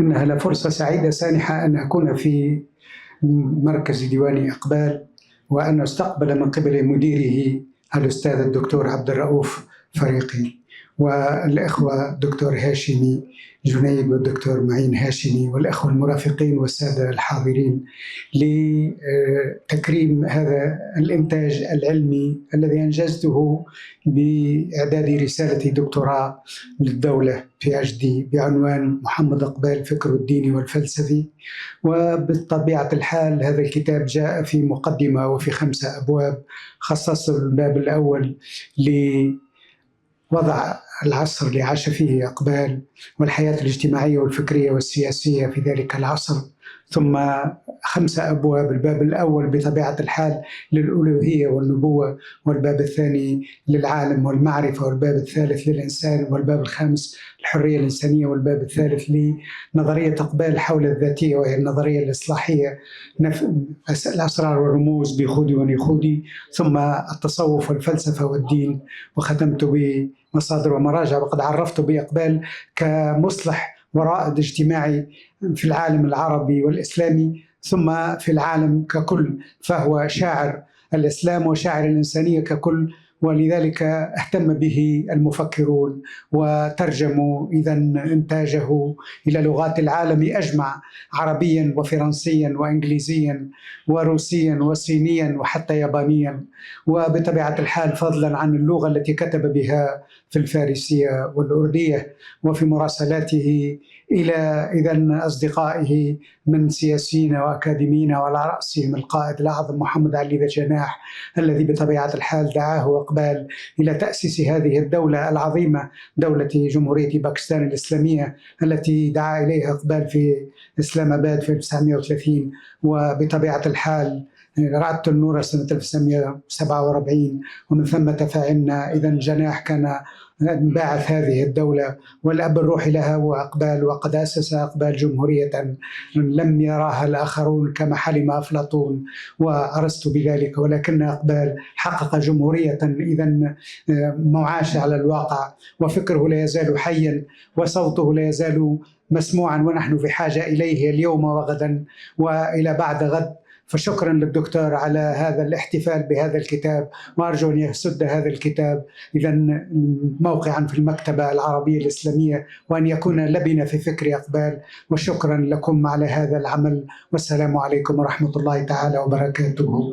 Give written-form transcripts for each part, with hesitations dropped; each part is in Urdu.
إنها لفرصة سعيدة سانحة أن أكون في مركز ديوان إقبال وأن أستقبل من قبل مديره الأستاذ الدكتور عبد الرؤوف فريقي والإخوة الدكتور هاشمي جنيد والدكتور معين هاشمي والإخوة المرافقين والسادة الحاضرين لتكريم هذا الإنتاج العلمي الذي أنجزته بإعداد رسالة دكتوراه للدولة PhD بعنوان محمد إقبال فكر الدين والفلسفي. وبطبيعة الحال هذا الكتاب جاء في مقدمة وفي 5 أبواب. خصصت الباب الأول لوضع العصر اللي عاش فيه إقبال والحياة الاجتماعية والفكرية والسياسية في ذلك العصر، ثم 5 أبواب. الباب الأول بطبيعة الحال للألوهية والنبوة، والباب الثاني للعالم والمعرفة، والباب الثالث للإنسان، والباب الخامس الحرية الإنسانية، والباب الثالث لنظرية إقبال حول الذاتية وهي النظرية الإصلاحية، الأسرار والرموز بيخودي ونيخودي، ثم التصوف والفلسفة والدين، وختمت بمصادر ومراجع. وقد عرفت بإقبال كمصلح ورائد اجتماعي في العالم العربي والإسلامي ثم في العالم ككل، فهو شاعر الإسلام وشاعر الإنسانية ككل، ولذلك اهتم به المفكرون وترجموا إذا إنتاجه إلى لغات العالم أجمع، عربيا وفرنسيا وإنجليزيا وروسيا وصينيا وحتى يابانيا، وبطبيعة الحال فضلا عن اللغة التي كتب بها في الفارسية والأردية. وفي مراسلاته إلى إذن أصدقائه من سياسيين وأكاديميين وعلى رأسهم القائد الأعظم محمد علي ذا جناح الذي بطبيعة الحال دعاه إقبال إلى تأسيس هذه الدولة العظيمة، دولة جمهورية باكستان الإسلامية التي دعا إليها إقبال في إسلام آباد في 1930. وبطبيعة الحال رعدت النور سنة 1947 ومن ثم فعلنا. إذن جناح كان باعث هذه الدولة والأب الروحي لها هو إقبال، وقد أسس إقبال جمهورية لم يراها الآخرون كما حلم أفلاطون وأرسطو بذلك، ولكن إقبال حقق جمهورية إذن معاشة على الواقع، وفكره لا يزال حيا وصوته لا يزال مسموعا، ونحن في حاجة إليه اليوم وغدا وإلى بعد غد. فشكرا للدكتور على هذا الاحتفال بهذا الكتاب، وأرجو أن يسد هذا الكتاب إذن موقعا في المكتبة العربية الإسلامية، وأن يكون لبنة في فكر إقبال. وشكرا لكم على هذا العمل، والسلام عليكم ورحمة الله تعالى وبركاته.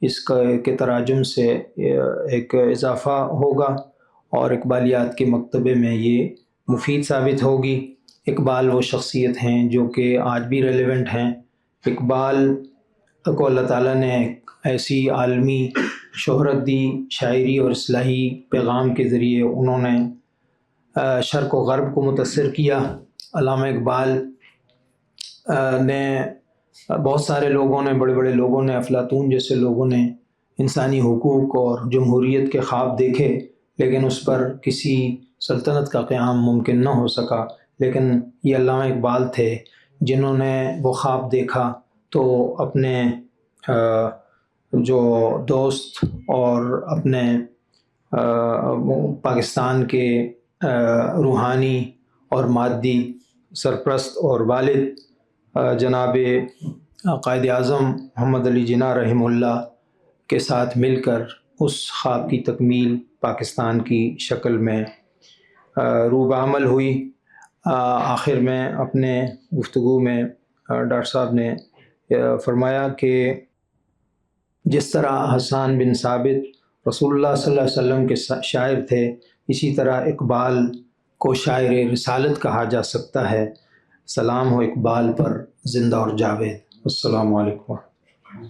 اس کے تراجم سے ایک اضافہ ہوگا اور اقبالیات کے مکتبے میں یہ مفید ثابت ہوگی۔ اقبال وہ شخصیت ہیں جو کہ آج بھی ریلیونٹ ہیں۔ اقبال کو اللہ تعالیٰ نے ایسی عالمی شہرت دی، شاعری اور اصلاحی پیغام کے ذریعے انہوں نے شرق و غرب کو متاثر کیا۔ علامہ اقبال نے بہت سارے لوگوں نے، بڑے بڑے لوگوں نے، افلاطون جیسے لوگوں نے انسانی حقوق اور جمہوریت کے خواب دیکھے، لیکن اس پر کسی سلطنت کا قیام ممکن نہ ہو سکا۔ لیکن یہ علامہ اقبال تھے جنہوں نے وہ خواب دیکھا تو اپنے جو دوست اور اپنے پاکستان کے روحانی اور مادی سرپرست اور والد جناب قائد اعظم محمد علی جناح رحمہ اللہ کے ساتھ مل کر اس خواب کی تکمیل پاکستان کی شکل میں روح عمل ہوئی۔ آخر میں اپنے گفتگو میں ڈاکٹر صاحب نے فرمایا کہ جس طرح حسان بن ثابت رسول اللہ صلی اللہ علیہ وسلم کے شاعر تھے، اسی طرح اقبال کو شاعر رسالت کہا جا سکتا ہے۔ سلام ہو اقبال پر زندہ اور جاوید۔ السلام علیکم۔